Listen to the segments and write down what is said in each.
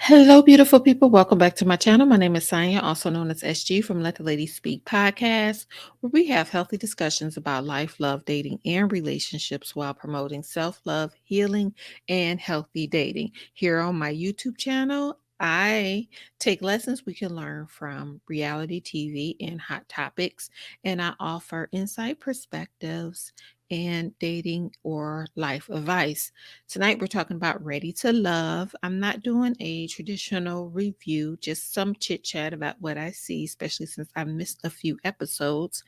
Hello, beautiful people. Welcome back to my channel. My name is Sonia, also known as SG from Let the Ladies Speak podcast, where we have healthy discussions about life, love, dating, and relationships while promoting self love, healing, and healthy dating. Here on my YouTube channel, I take lessons we can learn from reality TV and hot topics, and I offer insight perspectives and dating or life advice. Tonight, we're talking about Ready to Love. I'm not doing a traditional review, just some chit chat about what I see, especially since I missed a few episodes.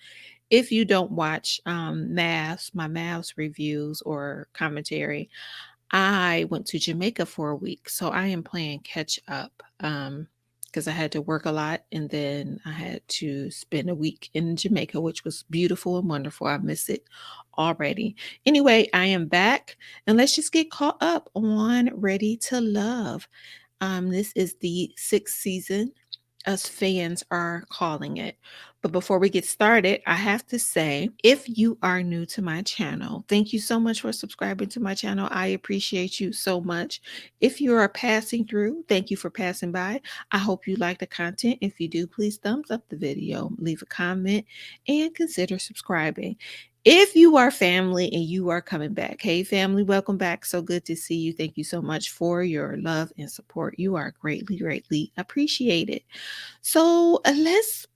If you don't watch my Mavs reviews or commentary, I went to Jamaica for a week, so I am playing catch up. Because I had to work a lot and then I had to spend a week in Jamaica, which was beautiful and wonderful. I miss it already. Anyway, I am back and let's just get caught up on Ready to Love. This is the sixth season, us fans are calling it. But before we get started, I have to say, if you are new to my channel, thank you so much for subscribing to my channel. I appreciate you so much. If you are passing through, thank you for passing by. I hope you like the content. If you do, please thumbs up the video, leave a comment, and consider subscribing. If you are family and you are coming back, hey family, welcome back. So good to see you. Thank you so much for your love and support. You are greatly, greatly appreciated. So let's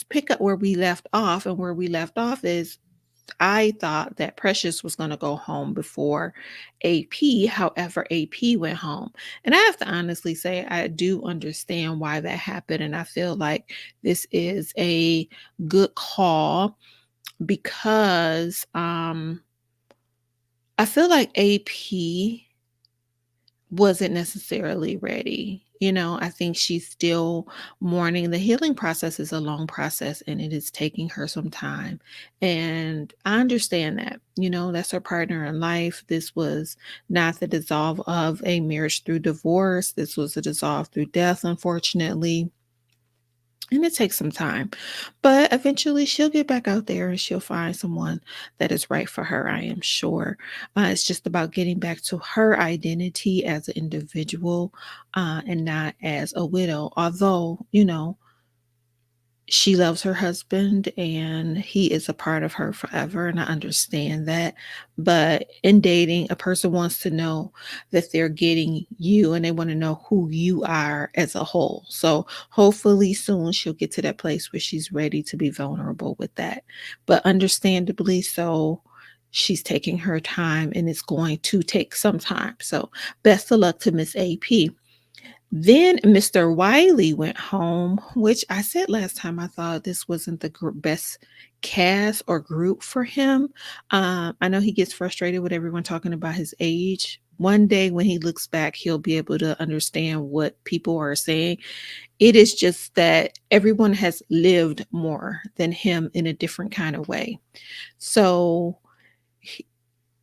pick up where we left off. And where we left off is I thought that Precious was going to go home before AP. However, AP went home. And I have to honestly say, I do understand why that happened. And I feel like this is a good call because I feel like AP wasn't necessarily ready. I think she's still mourning. The healing process is a long process and it is taking her some time. And I understand that. That's her partner in life. This was not the dissolve of a marriage through divorce. This was a dissolve through death, unfortunately. And it takes some time, but eventually she'll get back out there and she'll find someone that is right for her, I am sure. It's just about getting back to her identity as an individual and not as a widow. Although, she loves her husband and he is a part of her forever. And I understand that. But in dating, a person wants to know that they're getting you and they want to know who you are as a whole. So hopefully soon she'll get to that place where she's ready to be vulnerable with that. But understandably so, she's taking her time and it's going to take some time. So best of luck to Miss AP. Then Mr. Wiley went home, which I said last time I thought this wasn't the best cast or group for him. I know he gets frustrated with everyone talking about his age. One day when he looks back, he'll be able to understand what people are saying. It is just that everyone has lived more than him in a different kind of way. So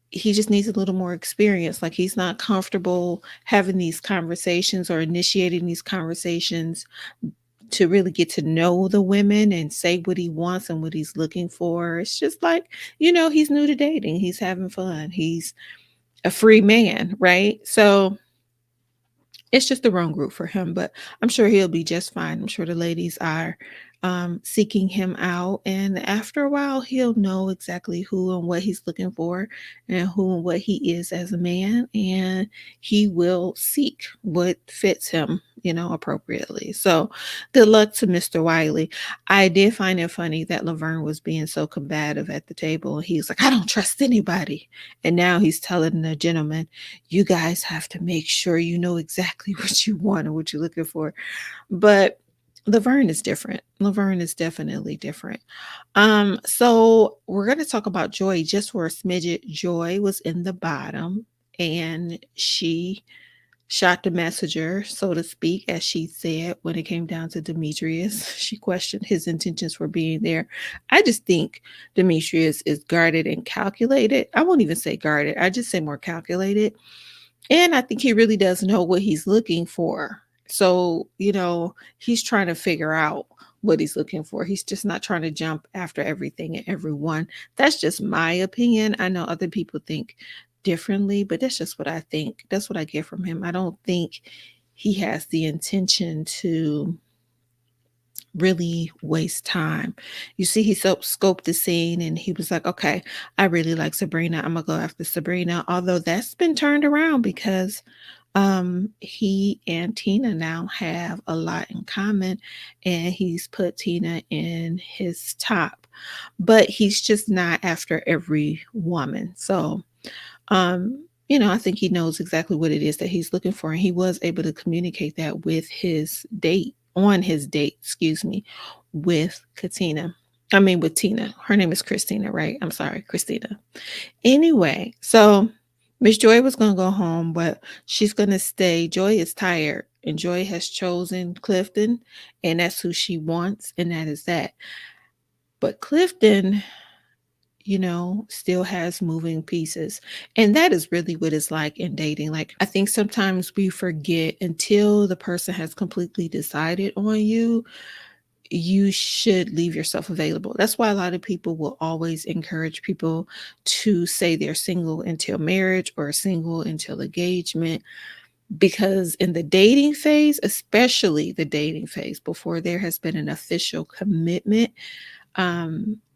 he just needs a little more experience. Like he's not comfortable having these conversations or initiating these conversations to really get to know the women and say what he wants and what he's looking for. It's just like, he's new to dating. He's having fun. He's a free man, right? So it's just the wrong group for him, but I'm sure he'll be just fine. I'm sure the ladies are seeking him out. And after a while, he'll know exactly who and what he's looking for and who and what he is as a man. And he will seek what fits him, appropriately. So good luck to Mr. Wiley. I did find it funny that Laverne was being so combative at the table. He was like, I don't trust anybody. And now he's telling the gentleman, you guys have to make sure you know exactly what you want and what you're looking for. But Laverne is different. Laverne is definitely different. So we're going to talk about Joy just for a smidget. Joy was in the bottom and she shot the messenger, so to speak, as she said, when it came down to Demetrius. She questioned his intentions for being there. I just think Demetrius is guarded and calculated. I won't even say guarded, I just say more calculated. And I think he really does know what he's looking for. So, he's trying to figure out what he's looking for. He's just not trying to jump after everything and everyone. That's just my opinion. I know other people think differently, but that's just what I think. That's what I get from him. I don't think he has the intention to really waste time. You see, he scoped the scene and he was like, okay, I really like Sabrina. I'm gonna go after Sabrina. Although that's been turned around because he and Tina now have a lot in common and he's put Tina in his top. But he's just not after every woman. So I think he knows exactly what it is that he's looking for. And he was able to communicate that with his date, on his date, excuse me, with Katina. I mean, with Tina. Her name is Christina, right? I'm sorry, Christina. Anyway, so Miss Joy was going to go home, but she's going to stay. Joy is tired, and Joy has chosen Clifton, and that's who she wants, and that is that. But Clifton, still has moving pieces. And that is really what it's like in dating. Like, I think sometimes we forget until the person has completely decided on you, you should leave yourself available. That's why a lot of people will always encourage people to say they're single until marriage or single until engagement. Because in the dating phase, especially the dating phase, before there has been an official commitment,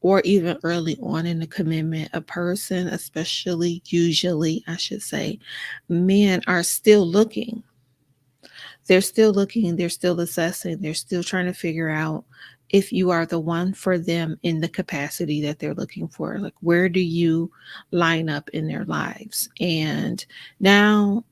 or even early on in the commitment, a person, especially usually, I should say, men are still looking. They're still looking, they're still assessing, they're still trying to figure out if you are the one for them in the capacity that they're looking for. Like, where do you line up in their lives? And now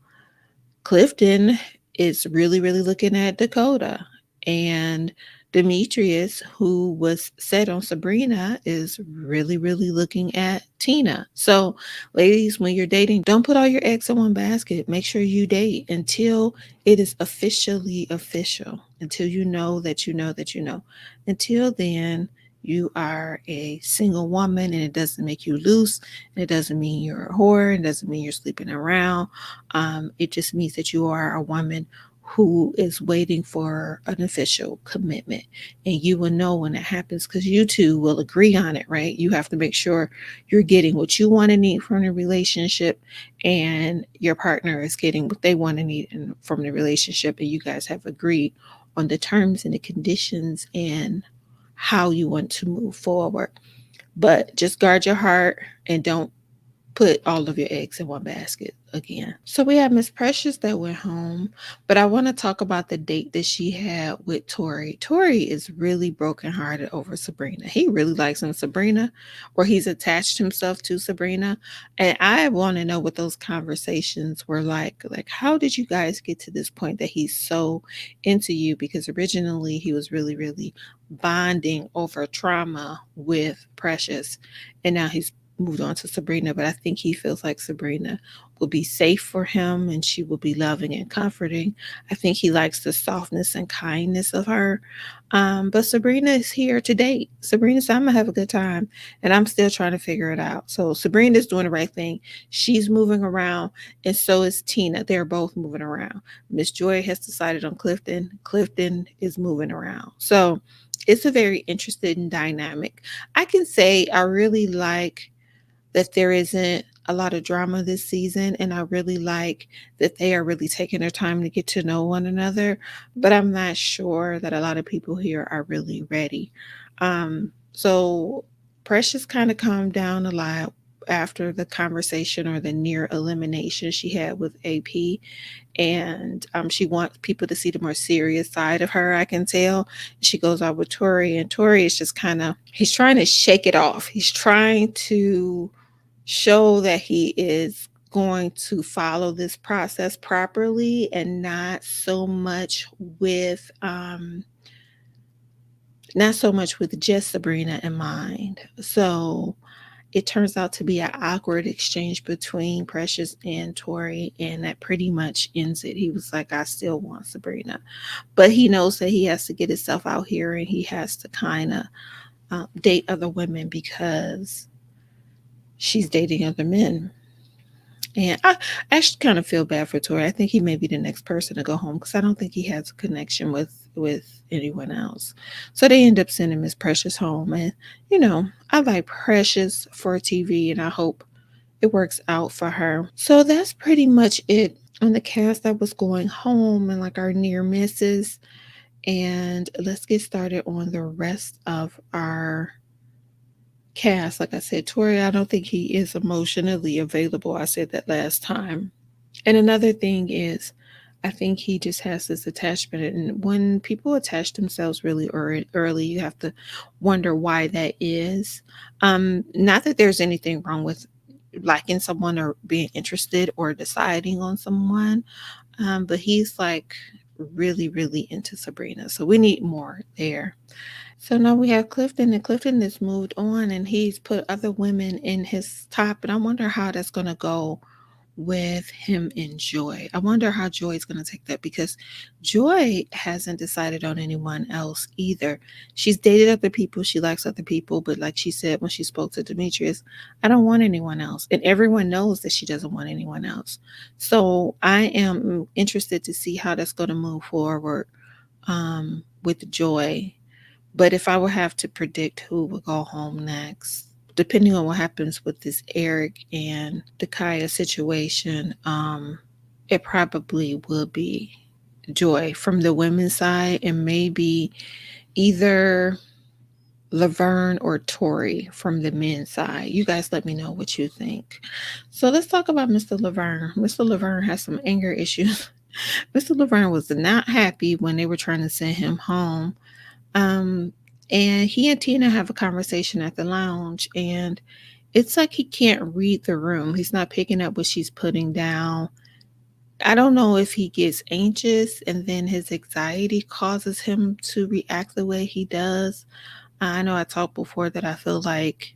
Clifton is really, really looking at Dakota. And Demetrius, who was set on Sabrina, is really, really looking at Tina. So, ladies, when you're dating, don't put all your eggs in one basket. Make sure you date until it is officially official, until you know that you know that you know. Until then, you are a single woman and it doesn't make you loose. And it doesn't mean you're a whore. It doesn't mean you're sleeping around. It just means that you are a woman who is waiting for an official commitment. And you will know when it happens because you two will agree on it, right? You have to make sure you're getting what you want to need from the relationship and your partner is getting what they want to need from the relationship. And you guys have agreed on the terms and the conditions and how you want to move forward. But just guard your heart and don't put all of your eggs in one basket again. So we have Miss Precious that went home, but I want to talk about the date that she had with Tori. Tori is really brokenhearted over Sabrina. He really likes him, Sabrina, or he's attached himself to Sabrina. And I want to know what those conversations were like. Like, how did you guys get to this point that he's so into you? Because originally he was really, really bonding over trauma with Precious, and now he's moved on to Sabrina, but I think he feels like Sabrina will be safe for him and she will be loving and comforting. I think he likes the softness and kindness of her. But Sabrina is here to date. Sabrina said, I'm going to have a good time. And I'm still trying to figure it out. So Sabrina is doing the right thing. She's moving around, and so is Tina. They're both moving around. Miss Joy has decided on Clifton. Clifton is moving around. So it's a very interesting dynamic. I can say I really like that there isn't a lot of drama this season, and I really like that they are really taking their time to get to know one another, but I'm not sure that a lot of people here are really ready. So Precious kind of calmed down a lot after the conversation or the near elimination she had with AP, and she wants people to see the more serious side of her. I can tell. She goes out with Tori, and Tori is just kind of, he's trying to shake it off. He's trying to show that he is going to follow this process properly and not so much with just Sabrina in mind. So it turns out to be an awkward exchange between Precious and Tori, and that pretty much ends it. He was like, I still want Sabrina. But he knows that he has to get himself out here and he has to kind of date other women because she's dating other men. And I actually kind of feel bad for Tori. I think he may be the next person to go home because I don't think he has a connection with anyone else. So they end up sending Miss Precious home, and I like Precious for TV, and I hope it works out for her. So that's pretty much it on the cast that was going home and like our near misses. And let's get started on the rest of our cast. Like I said, Tori, I don't think he is emotionally available. I said that last time. And another thing is, I think he just has this attachment. And when people attach themselves really early, you have to wonder why that is. Not that there's anything wrong with liking someone or being interested or deciding on someone, but he's like really, really into Sabrina. So we need more there. So now we have Clifton, and Clifton has moved on and he's put other women in his top. And I wonder how that's going to go with him and Joy. I wonder how Joy is going to take that because Joy hasn't decided on anyone else either. She's dated other people, she likes other people, but like she said when she spoke to Demetrius, I don't want anyone else. And everyone knows that she doesn't want anyone else. So I am interested to see how that's going to move forward with Joy. But if I would have to predict who will go home next, depending on what happens with this Eric and the Kaya situation, it probably will be Joy from the women's side, and maybe either Laverne or Tori from the men's side. You guys let me know what you think. So let's talk about Mr. Laverne. Mr. Laverne has some anger issues. Mr. Laverne was not happy when they were trying to send him home. Um, and he and Tina have a conversation at the lounge, and it's like he can't read the room. He's not picking up what she's putting down. I don't know if he gets anxious and then his anxiety causes him to react the way he does. I know I talked before that I feel like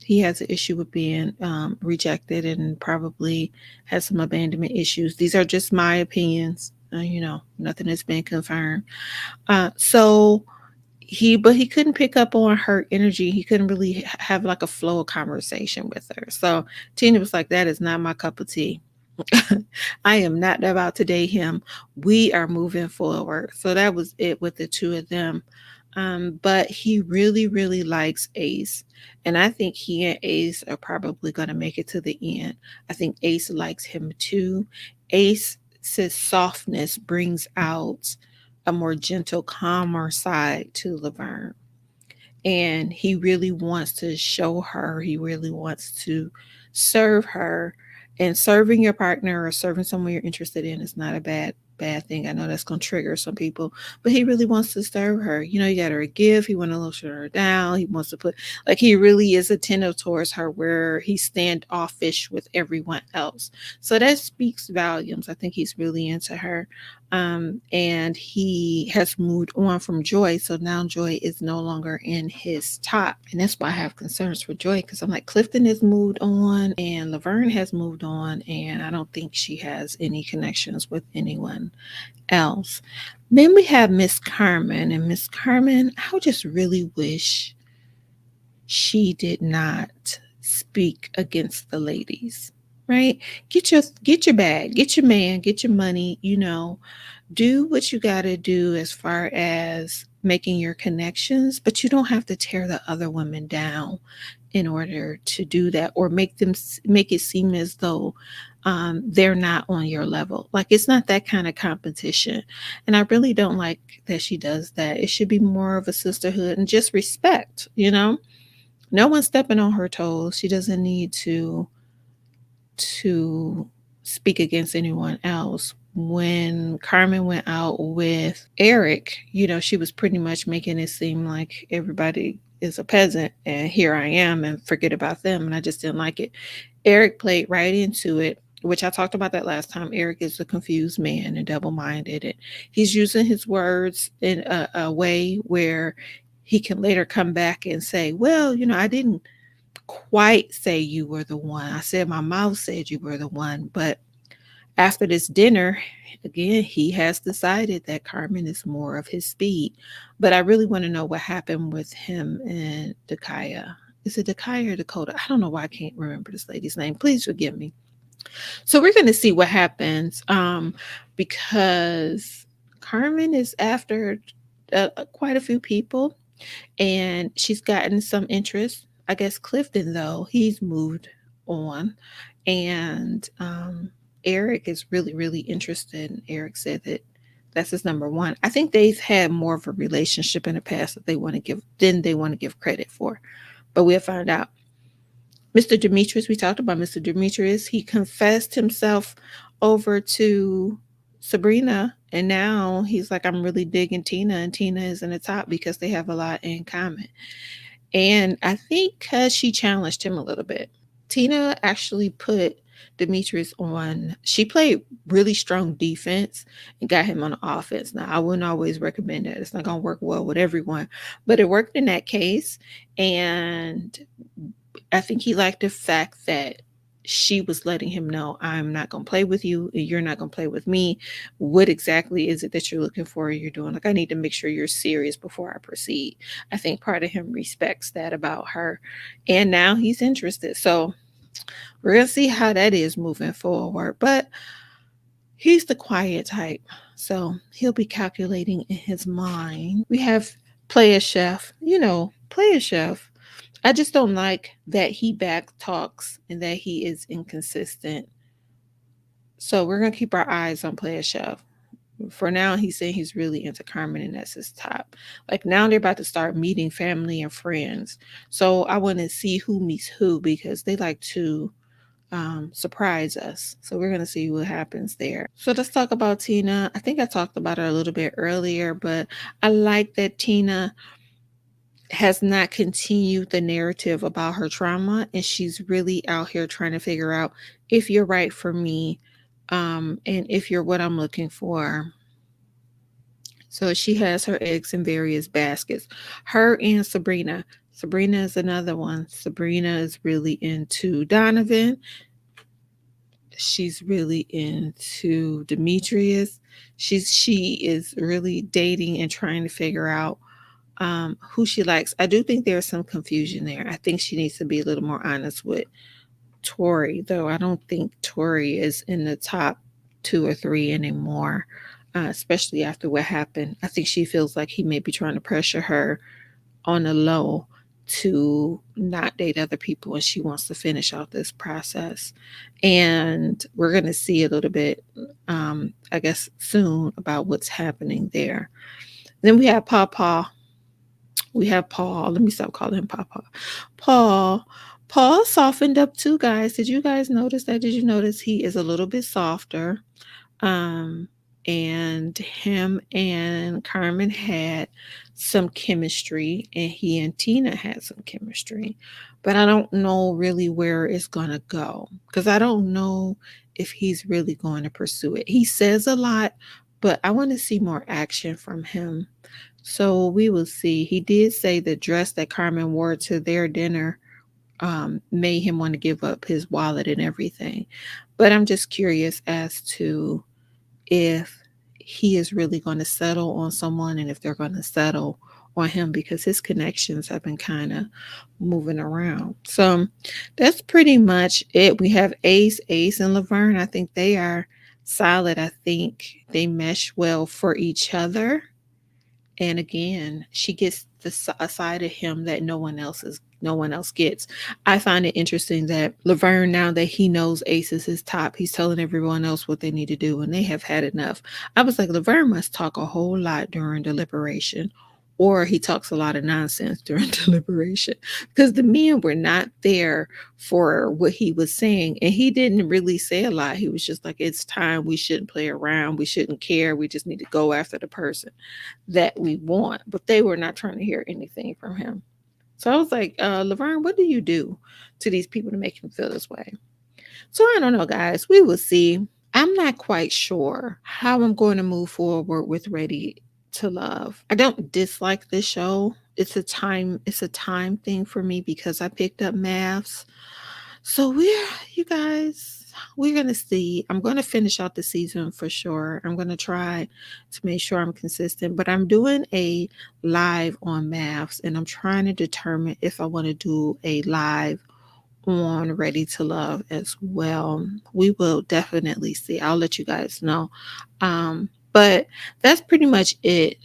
he has an issue with being rejected and probably has some abandonment issues. These are just my opinions. Nothing has been confirmed. So he couldn't pick up on her energy. He couldn't really have like a flow of conversation with her. So Tina was like, that is not my cup of tea. I am not about to date him. We are moving forward. So that was it with the two of them. But he really, really likes Ace. And I think he and Ace are probably going to make it to the end. I think Ace likes him too. Ace's softness brings out a more gentle, calmer side to Laverne. And he really wants to show her, he really wants to serve her. And serving your partner or serving someone you're interested in is not a bad thing. I know that's going to trigger some people, but he really wants to serve her. You got her a gift. He wants to lotion her down. He wants to put, like, he really is attentive towards her where he's standoffish with everyone else. So that speaks volumes. I think he's really into her. And he has moved on from Joy. So now Joy is no longer in his top. And that's why I have concerns for Joy because I'm like, Clifton has moved on and Laverne has moved on. And I don't think she has any connections with anyone else. Then we have Miss Carmen. And Miss Carmen, I just really wish she did not speak against the ladies. Right? Get your bag, get your man, get your money, do what you got to do as far as making your connections, but you don't have to tear the other women down in order to do that or make it seem as though they're not on your level. Like it's not that kind of competition. And I really don't like that she does that. It should be more of a sisterhood and just respect. No one's stepping on her toes. She doesn't need to speak against anyone else. When Carmen went out with Eric, she was pretty much making it seem like everybody is a peasant and here I am and forget about them. And I just didn't like it. Eric played right into it, which I talked about that last time. Eric is a confused man and double minded. And he's using his words in a way where he can later come back and say, well, I didn't quite say you were the one. I said my mouth said you were the one. But after this dinner, again, he has decided that Carmen is more of his speed. But I really want to know what happened with him and Dakaya. Is it Dakaya or Dakota? I don't know why I can't remember this lady's name. Please forgive me. So we're going to see what happens because Carmen is after quite a few people and she's gotten some interest. I guess Clifton, though, he's moved on. And Eric is really, really interested. Eric said that that's his number one. I think they've had more of a relationship in the past that they want to give credit for. But we'll find out. Mr. Demetrius, we talked about Mr. Demetrius. He confessed himself over to Sabrina, and now he's like, I'm really digging Tina, and Tina is in the top because they have a lot in common. And I think because she challenged him a little bit, Tina actually put Demetrius on. She played really strong defense and got him on the offense. Now, I wouldn't always recommend that. It's not going to work well with everyone, but it worked in that case. And I think he liked the fact that she was letting him know, I'm not going to play with you and you're not going to play with me. What exactly is it that you're looking for? You're doing like, I need to make sure you're serious before I proceed. I think part of him respects that about her. And now he's interested. So we're going to see how that is moving forward. But he's the quiet type. So he'll be calculating in his mind. We have Player Chef, Player Chef. I just don't like that he back talks and that he is inconsistent. So we're gonna keep our eyes on Player Chef. For now, he's saying he's really into Carmen and that's his top. Like now they're about to start meeting family and friends. So I want to see who meets who because they like to surprise us. So we're going to see what happens there. So let's talk about Tina. I think I talked about her a little bit earlier, but I like that Tina has not continued the narrative about her trauma and she's really out here trying to figure out if you're right for me and if you're what I'm looking for. So she has her eggs in various baskets. Her and Sabrina. Sabrina is another one. Sabrina is really into Donovan. She's really into Demetrius. She is really dating and trying to figure out who she likes. I do think there's some confusion there. I think she needs to be a little more honest with Tori, though I don't think Tori is in the top 2 or 3 anymore, especially after what happened. I think she feels like he may be trying to pressure her on the low to not date other people and she wants to finish out this process. And we're going to see a little bit, I guess, soon about what's happening there. Then we have Papa. We have Paul. Let me stop calling him Papa. Paul. Paul softened up too, guys. Did you guys notice that? Did you notice he is a little bit softer? Um, and him and Carmen had some chemistry, and he and Tina had some chemistry. But I don't know really where it's going to go because I don't know if he's really going to pursue it. He says a lot, but I want to see more action from him. So we will see. He did say the dress that Carmen wore to their dinner made him want to give up his wallet and everything. But I'm just curious as to if he is really going to settle on someone and if they're going to settle on him because his connections have been kind of moving around. So that's pretty much it. We have Ace and Laverne. I think they are solid. I think they mesh well for each other. And again, she gets a side of him that no one else gets. I find it interesting that Laverne, now that he knows Ace is his top, he's telling everyone else what they need to do, and they have had enough. I was like, Laverne must talk a whole lot during deliberation, or he talks a lot of nonsense during deliberation because the men were not there for what he was saying, and he didn't really say a lot. He was just like, it's time. We shouldn't play around. We shouldn't care. We just need to go after the person that we want. But they were not trying to hear anything from him. So I was like, Laverne, what do you do to these people to make him feel this way? So I don't know, guys. We will see. I'm not quite sure how I'm going to move forward with Ready to Love. I don't dislike this show. It's a time thing for me because I picked up maths. So you guys, we're gonna see. I'm gonna finish out the season for sure. I'm gonna try to make sure I'm consistent, but I'm doing a live on maths and I'm trying to determine if I want to do a live on Ready to Love as well. We will definitely see. I'll let you guys know. But that's pretty much it.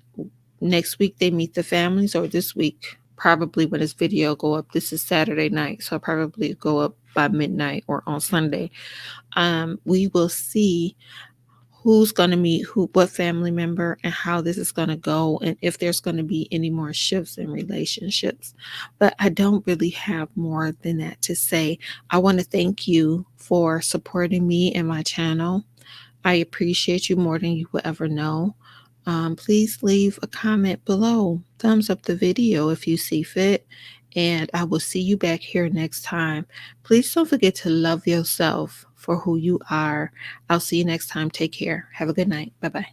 Next week they meet the families, or this week probably when this video go up, this is Saturday night, so probably go up by midnight or on Sunday. We will see who's going to meet who, what family member, and how this is going to go, and if there's going to be any more shifts in relationships. But I don't really have more than that to say. I want to thank you for supporting me and my channel. I appreciate you more than you will ever know. Please leave a comment below. Thumbs up the video if you see fit. And I will see you back here next time. Please don't forget to love yourself for who you are. I'll see you next time. Take care. Have a good night. Bye bye.